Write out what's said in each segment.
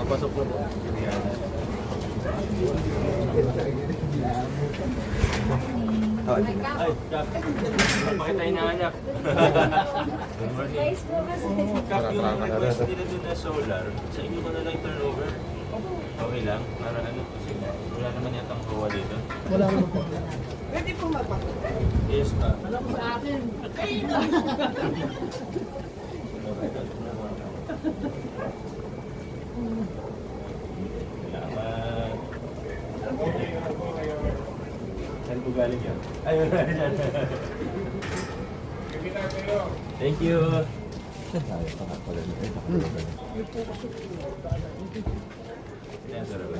Nakapasok na po. Ay, Kap. Bakit tayo nanganak? Good morning. Kap, yung request nila doon na solar, sa inyo ko na lang turnover. Okay lang? Para ano? Kasi wala naman yatang kawa dito. Wala naman po. Pwede po mapakita. Yes, pa. Alam mo sa akin. Salamat. Saan po galing yan? Ayun, ayun. Thank you. Yan, sarap.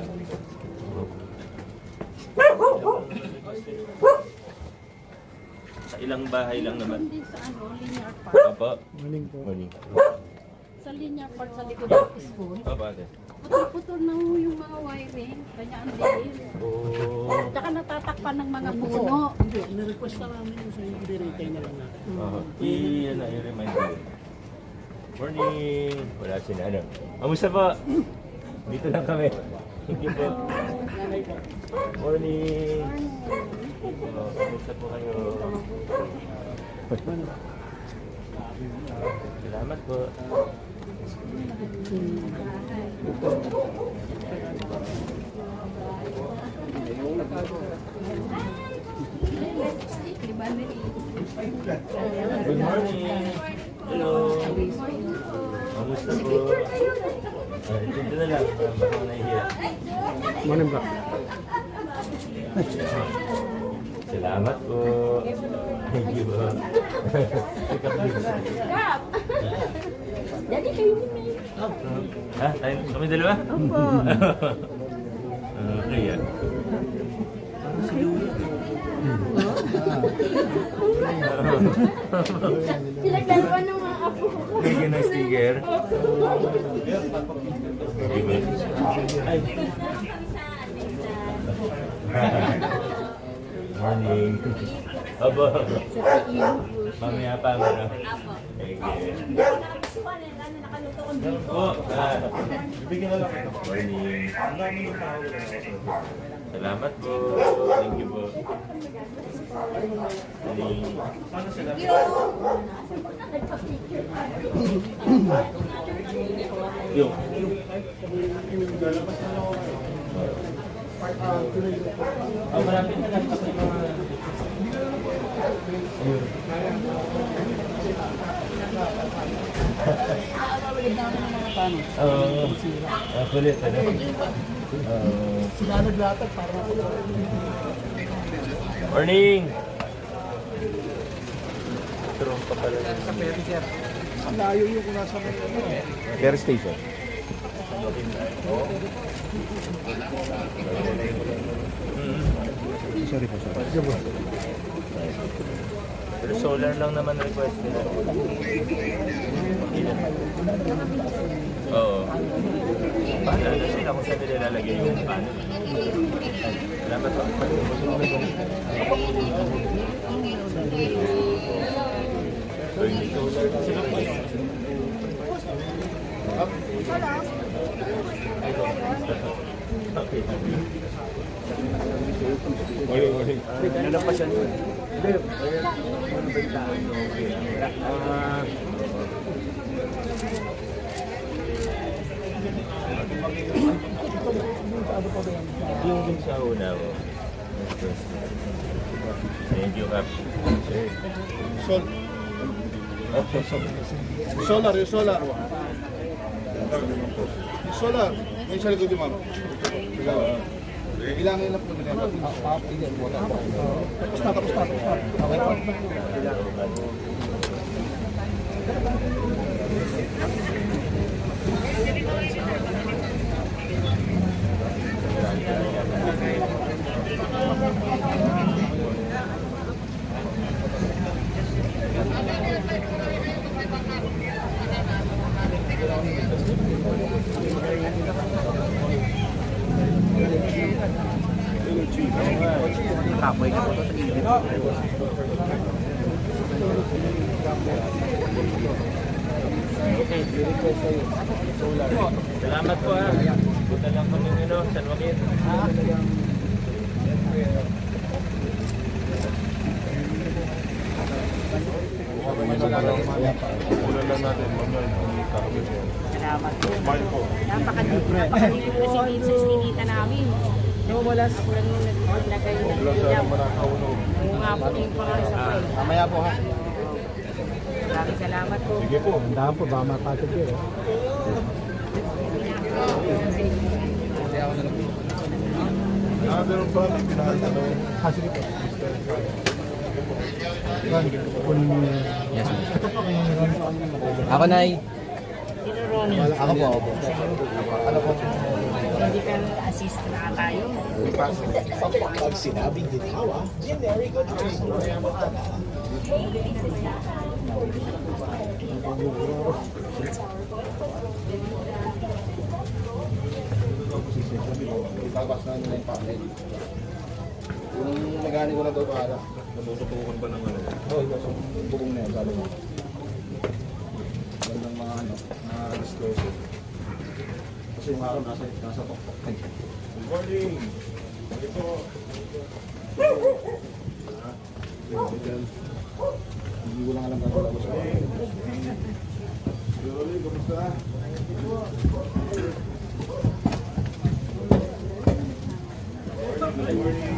Sa ilang bahay lang naman. Hindi sa ano, linear park. Opo. Morning po. Morning. Sa linear park sa likod ng school. Opo, ate. Putol-putol na yung mga wiring. Kanya ang dilim. Oh. Tsaka natatakpan ng mga puno. Hindi, in-request na namin yung sa inyo. Direct na lang natin. Ano, i-remind ko. Morning! Wala si Nano. Kamusta po? Dito lang kami. Thank you po. Morning! Kamusta po kayo? Salamat po. Good morning! Hello! Kamusta po? Dito na lang. Baka nahihiya. Morning po. Salamat po. Thank you po. Kap! Daddy, kayo na. Ha? Kami dalawa? Opo. Okay yan. Pinagdalawa ng mga apo ko. Bigyan ng sticker. Ay. Morning. Aba. Mamaya pa mo na. Oh, bigyan na lang ito. Morning. Salamat po. Thank you po. Morning. Yung. Malapit na lang kasi mga... Ayun. Kulit, ano? Sila naglatag para Morning! Turong pa pala lang. sa ferry, sir. Ang layo yung kung nasa may ano. Ferry station. Sorry po, sorry. Pero solar lang naman request nila. Oo. Paano? Ano sila kung saan nila ilalagay yung paano? Salamat po. Sila po eh. Okay. Morning. Ano lang pa siya? Hindi. Ano balitaan? Yung dun sa una ko. Thank you, Kap. Solar, yung solar. Yung solar. Yung sa likod yung ma'am. Ilangin na po nila. Tapos na. Okay po. Tapoy ka po sa init. Okay, request Salamat po ha. Punta lang kami San Joaquin. Salamat po. Napakadito kasi dito sa sinita namin. No, wala sa kulang nung naglagay ng ilaw. Oo nga po yung pangalan sa kwento. Mamaya po ha. Maraming salamat po. Sige po. Tandaan po, baka mapatid kayo. Meron pa, may pinatanong. Sige po. Kunin mo na. Yes, ako, Nay. Sino Ronnie? Ako po, ako po. Ano po? Medical assist na tayo. Pag sinabing ginawa, generic o Itabas na nila yung packet. Yung nagani ko na daw para. Natututukan ba ng ano? Oo, yung bubong na yun, sabi mo. Gandang mga ano, mga explosive. Kasi yung araw nasa pokpok. Good morning! Ito. Hindi ko lang alam gagawin ko sa mga. Yoli, kamusta? Good morning.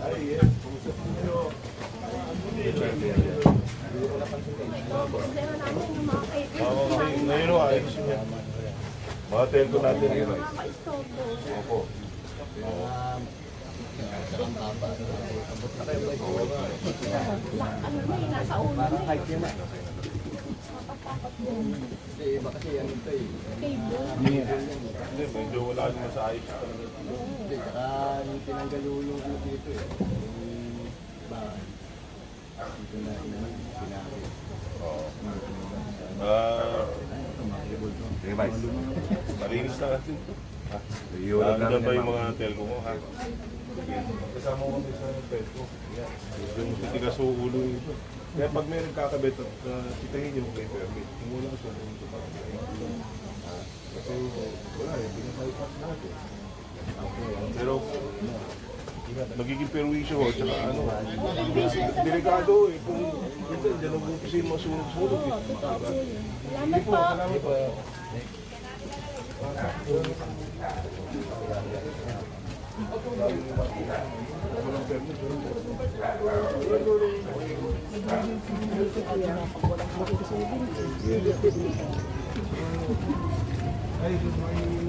Ay, yes. Kamusta po niyo? Ngayon o, ayos niya. Mga telco natin yun. Opo. Parang hype yun ah. Kasi iba kasi yan ito eh. Hindi, medyo wala naman sa ayos talaga. Hindi, saka yung tinanggal yung dito eh. Yung bahay. Dito na sinabi. Malinis na natin. Ano ba yung mga telco mo, ha? Kasama ko kami sa telco. Yung titigas sa ulo ito. Kaya pag may nagkakabit at sitahin yung may permit, mula sa ito pa. Kasi wala eh, pinag-bypass natin. Pero magiging perwisyo ho, tsaka ano, delikado eh, kung ito, dyan ang kasi masunog-sunog eh. Salamat po. Salamat po. Walang permit, Ay, good morning.